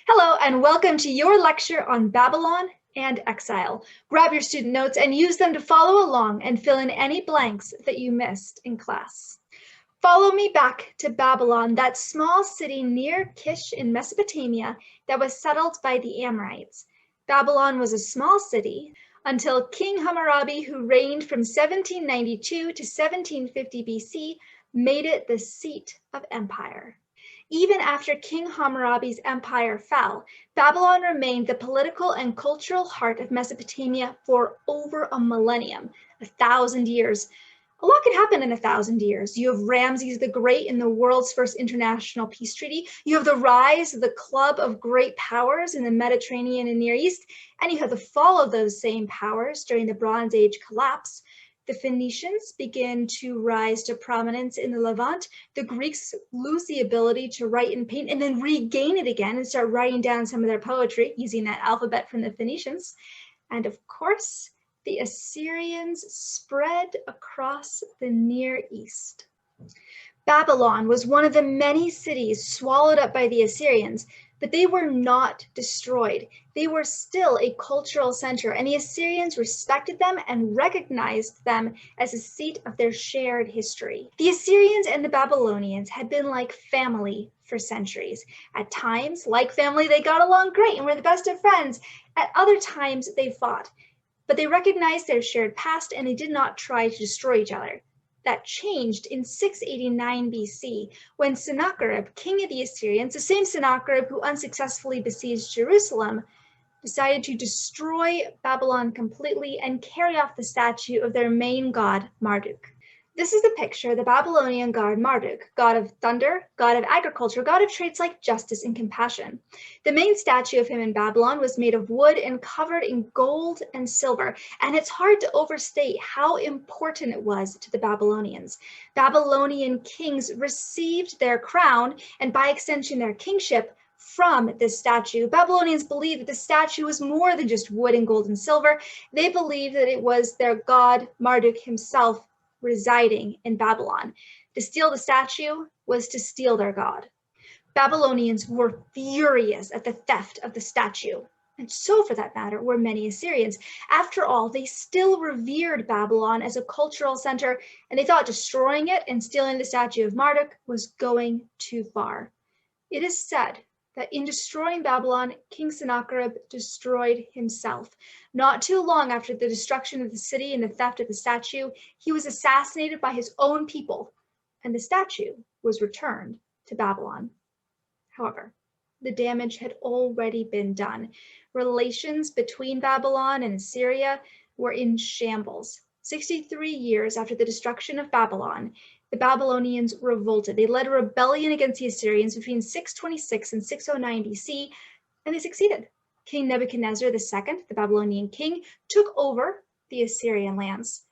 Hello, and welcome to your lecture on Babylon and Exile. Grab your student notes and use them to follow along and fill in any blanks that you missed in class. Follow me back to Babylon, that small city near Kish in Mesopotamia that was settled by the Amorites. Babylon was a small city until King Hammurabi, who reigned from 1792 to 1750 BC, made it the seat of empire. Even after King Hammurabi's empire fell, Babylon remained the political and cultural heart of Mesopotamia for over a millennium, 1,000 years. A lot could happen in 1,000 years. You have Ramses the Great in the world's first international peace treaty. You have the rise of the club of great powers in the Mediterranean and Near East, and you have the fall of those same powers during the Bronze Age collapse. The Phoenicians begin to rise to prominence in the Levant. The Greeks lose the ability to write and paint and then regain it again and start writing down some of their poetry using that alphabet from the Phoenicians. And of course, the Assyrians spread across the Near East. Babylon was one of the many cities swallowed up by the Assyrians, but they were not destroyed. They were still a cultural center, and the Assyrians respected them and recognized them as a seat of their shared history. The Assyrians and the Babylonians had been like family for centuries. At times, like family, they got along great and were the best of friends. At other times, they fought, but they recognized their shared past and they did not try to destroy each other. That changed in 689 BC when Sennacherib, king of the Assyrians, the same Sennacherib who unsuccessfully besieged Jerusalem, decided to destroy Babylon completely and carry off the statue of their main god, Marduk. This is the picture of the Babylonian god Marduk, god of thunder, god of agriculture, god of traits like justice and compassion. The main statue of him in Babylon was made of wood and covered in gold and silver, and it's hard to overstate how important it was to the Babylonians. Babylonian kings received their crown, and by extension their kingship, from this statue. Babylonians believed that the statue was more than just wood and gold and silver. They believed that it was their god Marduk himself residing in Babylon. To steal the statue was to steal their god. Babylonians were furious at the theft of the statue, and so for that matter were many Assyrians. After all, they still revered Babylon as a cultural center, and they thought destroying it and stealing the statue of Marduk was going too far. It is said that in destroying Babylon, King Sennacherib destroyed himself. Not too long after the destruction of the city and the theft of the statue, he was assassinated by his own people, and the statue was returned to Babylon. However, the damage had already been done. Relations between Babylon and Assyria were in shambles. 63 years after the destruction of Babylon, the Babylonians revolted. They led a rebellion against the Assyrians between 626 and 609 BC, and they succeeded. King Nebuchadnezzar II, the Babylonian king, took over the Assyrian lands.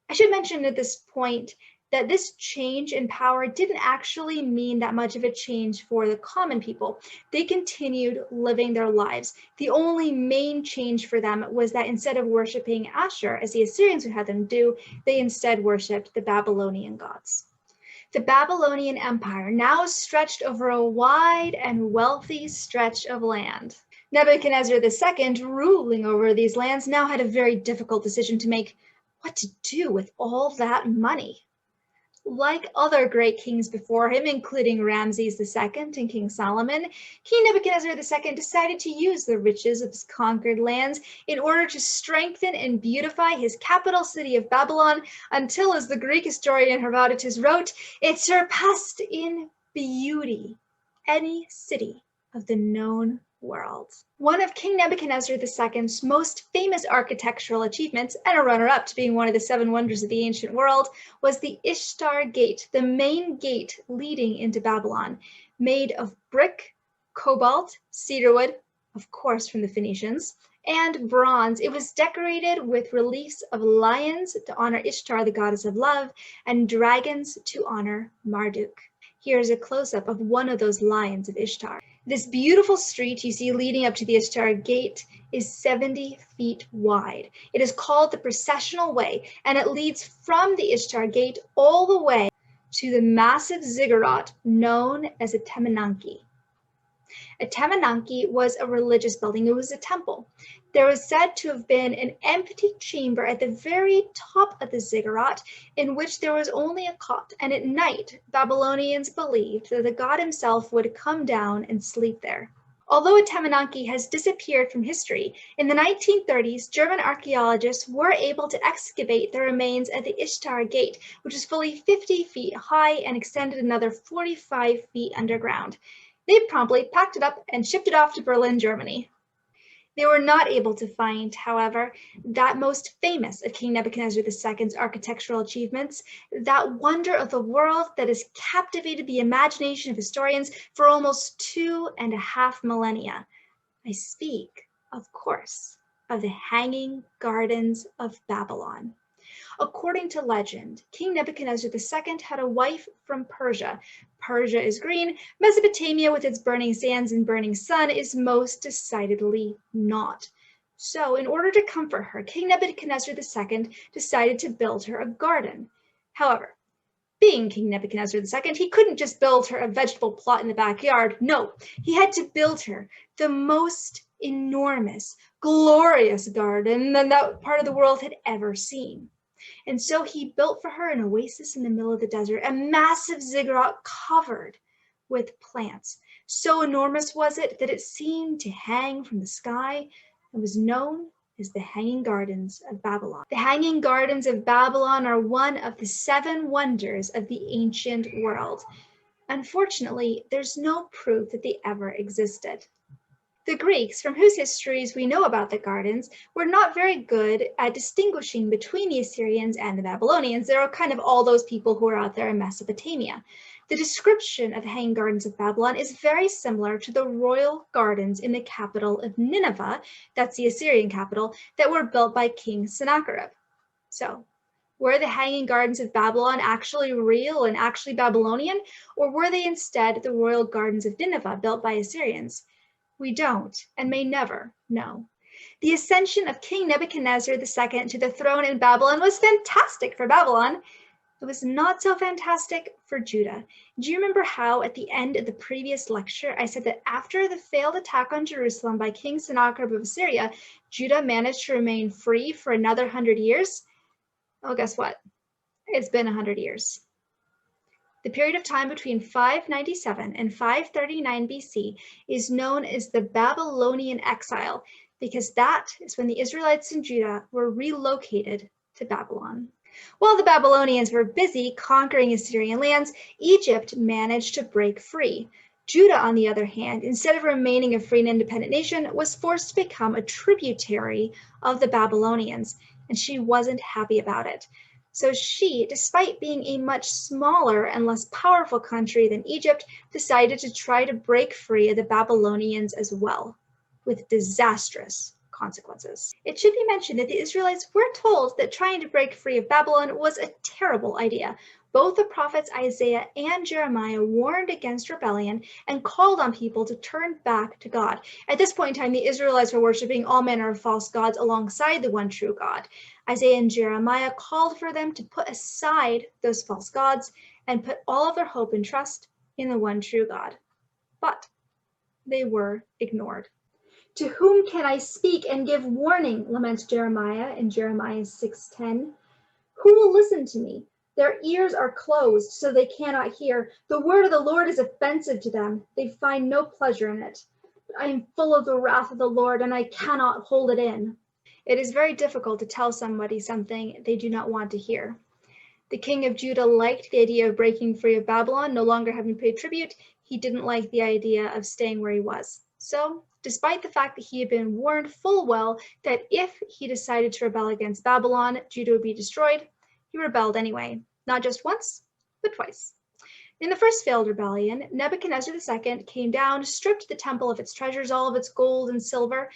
I should mention at this point that this change in power didn't actually mean that much of a change for the common people. They continued living their lives. The only main change for them was that instead of worshiping Ashur, as the Assyrians would have them do, they instead worshipped the Babylonian gods. The Babylonian Empire now stretched over a wide and wealthy stretch of land. Nebuchadnezzar II, ruling over these lands, now had a very difficult decision to make: what to do with all that money. Like other great kings before him, including Ramses II and King Solomon, King Nebuchadnezzar II decided to use the riches of his conquered lands in order to strengthen and beautify his capital city of Babylon until, as the Greek historian Herodotus wrote, it surpassed in beauty any city of the known world. One of King Nebuchadnezzar II's most famous architectural achievements, and a runner-up to being one of the 7 wonders of the ancient world, was the Ishtar Gate, the main gate leading into Babylon, made of brick, cobalt, cedarwood, of course from the Phoenicians, and bronze. It was decorated with reliefs of lions to honor Ishtar, the goddess of love, and dragons to honor Marduk. Here's a close-up of one of those lions of Ishtar. This beautiful street you see leading up to the Ishtar Gate is 70 feet wide. It is called the Processional Way, and it leads from the Ishtar Gate all the way to the massive ziggurat known as a Temenanki. A Tamananki was a religious building. It was a temple. There was said to have been an empty chamber at the very top of the ziggurat in which there was only a cot, and at night Babylonians believed that the god himself would come down and sleep there. Although a Tamananki has disappeared from history, in the 1930s, German archaeologists were able to excavate the remains at the Ishtar Gate, which is fully 50 feet high and extended another 45 feet underground. They promptly packed it up and shipped it off to Berlin, Germany. They were not able to find, however, that most famous of King Nebuchadnezzar II's architectural achievements, that wonder of the world that has captivated the imagination of historians for almost 2.5 millennia. I speak, of course, of the Hanging Gardens of Babylon. According to legend, King Nebuchadnezzar II had a wife from Persia. Persia is green. Mesopotamia, with its burning sands and burning sun, is most decidedly not. So, in order to comfort her, King Nebuchadnezzar II decided to build her a garden. However, being King Nebuchadnezzar II, he couldn't just build her a vegetable plot in the backyard. No, he had to build her the most enormous, glorious garden that part of the world had ever seen. And so he built for her an oasis in the middle of the desert, a massive ziggurat covered with plants. So enormous was it that it seemed to hang from the sky and was known as the Hanging Gardens of Babylon. The Hanging Gardens of Babylon are one of the 7 wonders of the ancient world. Unfortunately, there's no proof that they ever existed. The Greeks, from whose histories we know about the gardens, were not very good at distinguishing between the Assyrians and the Babylonians. There are kind of all those people who are out there in Mesopotamia. The description of the Hanging Gardens of Babylon is very similar to the royal gardens in the capital of Nineveh, that's the Assyrian capital, that were built by King Sennacherib. So, were the Hanging Gardens of Babylon actually real and actually Babylonian, or were they instead the royal gardens of Nineveh built by Assyrians? We don't and may never know. The ascension of King Nebuchadnezzar II to the throne in Babylon was fantastic for Babylon. It was not so fantastic for Judah. Do you remember how at the end of the previous lecture I said that after the failed attack on Jerusalem by King Sennacherib of Assyria, Judah managed to remain free for another 100 years? Well, guess what? It's been 100 years. The period of time between 597 and 539 BC is known as the Babylonian Exile, because that is when the Israelites in Judah were relocated to Babylon. While the Babylonians were busy conquering Assyrian lands, Egypt managed to break free. Judah, on the other hand, instead of remaining a free and independent nation, was forced to become a tributary of the Babylonians, and she wasn't happy about it. So she, despite being a much smaller and less powerful country than Egypt, decided to try to break free of the Babylonians as well, with disastrous consequences. It should be mentioned that the Israelites were told that trying to break free of Babylon was a terrible idea. Both the prophets Isaiah and Jeremiah warned against rebellion and called on people to turn back to God. At this point in time, the Israelites were worshiping all manner of false gods alongside the one true God. Isaiah and Jeremiah called for them to put aside those false gods and put all of their hope and trust in the one true God. But they were ignored. To whom can I speak and give warning, laments Jeremiah in Jeremiah 6:10. Who will listen to me? Their ears are closed, so they cannot hear. The word of the Lord is offensive to them. They find no pleasure in it. But I am full of the wrath of the Lord, and I cannot hold it in. It is very difficult to tell somebody something they do not want to hear. The king of Judah liked the idea of breaking free of Babylon, no longer having paid tribute. He didn't like the idea of staying where he was. So, despite the fact that he had been warned full well that if he decided to rebel against Babylon, Judah would be destroyed, he rebelled anyway, not just once, but twice. In the first failed rebellion, Nebuchadnezzar II came down, stripped the temple of its treasures, all of its gold and silver,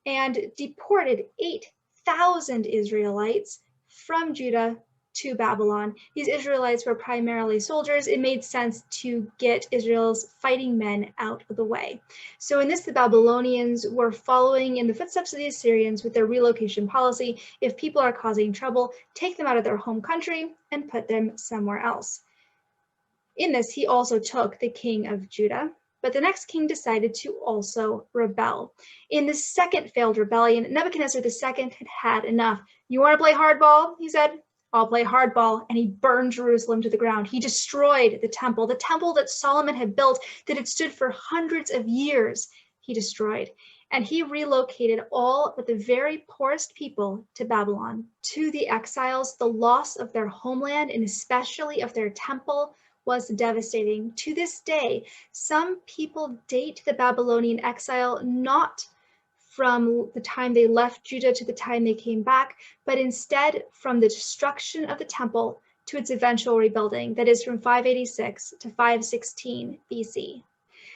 and deported 8,000 Israelites from Judah to Babylon. These Israelites were primarily soldiers. It made sense to get Israel's fighting men out of the way. So in this, the Babylonians were following in the footsteps of the Assyrians with their relocation policy. If people are causing trouble, take them out of their home country and put them somewhere else. In this, he also took the king of Judah, but the next king decided to also rebel. In the second failed rebellion, Nebuchadnezzar II had had enough. You want to play hardball? He said. I'll play hardball, and he burned Jerusalem to the ground. He destroyed the temple that Solomon had built, that had stood for hundreds of years. He destroyed, and he relocated all but the very poorest people to Babylon. To the exiles, the loss of their homeland, and especially of their temple, was devastating. To this day, some people date the Babylonian exile not from the time they left Judah to the time they came back, but instead from the destruction of the temple to its eventual rebuilding, that is from 586 to 516 BC.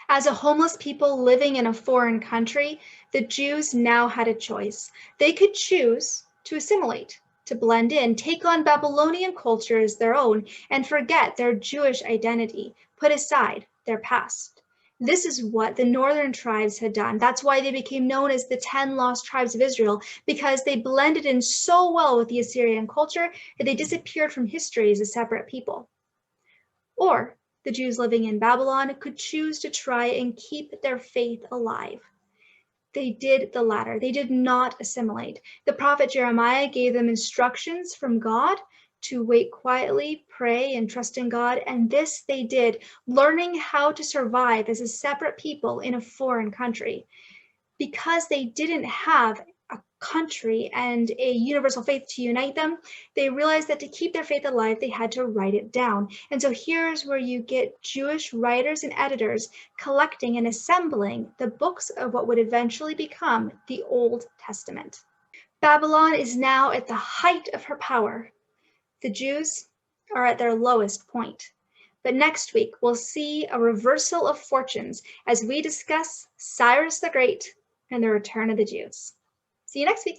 As a homeless people living in a foreign country, the Jews now had a choice. They could choose to assimilate, to blend in, take on Babylonian culture as their own, and forget their Jewish identity, put aside their past. This is what the northern tribes had done. That's why they became known as the 10 lost tribes of Israel, because they blended in so well with the Assyrian culture that they disappeared from history as a separate people. Or the Jews living in Babylon could choose to try and keep their faith alive. They did the latter. They did not assimilate. The prophet Jeremiah gave them instructions from God to wait quietly, pray, and trust in God. And this they did, learning how to survive as a separate people in a foreign country. Because they didn't have a country and a universal faith to unite them, they realized that to keep their faith alive, they had to write it down. And so here's where you get Jewish writers and editors collecting and assembling the books of what would eventually become the Old Testament. Babylon is now at the height of her power. The Jews are at their lowest point. But next week, we'll see a reversal of fortunes as we discuss Cyrus the Great and the return of the Jews. See you next week.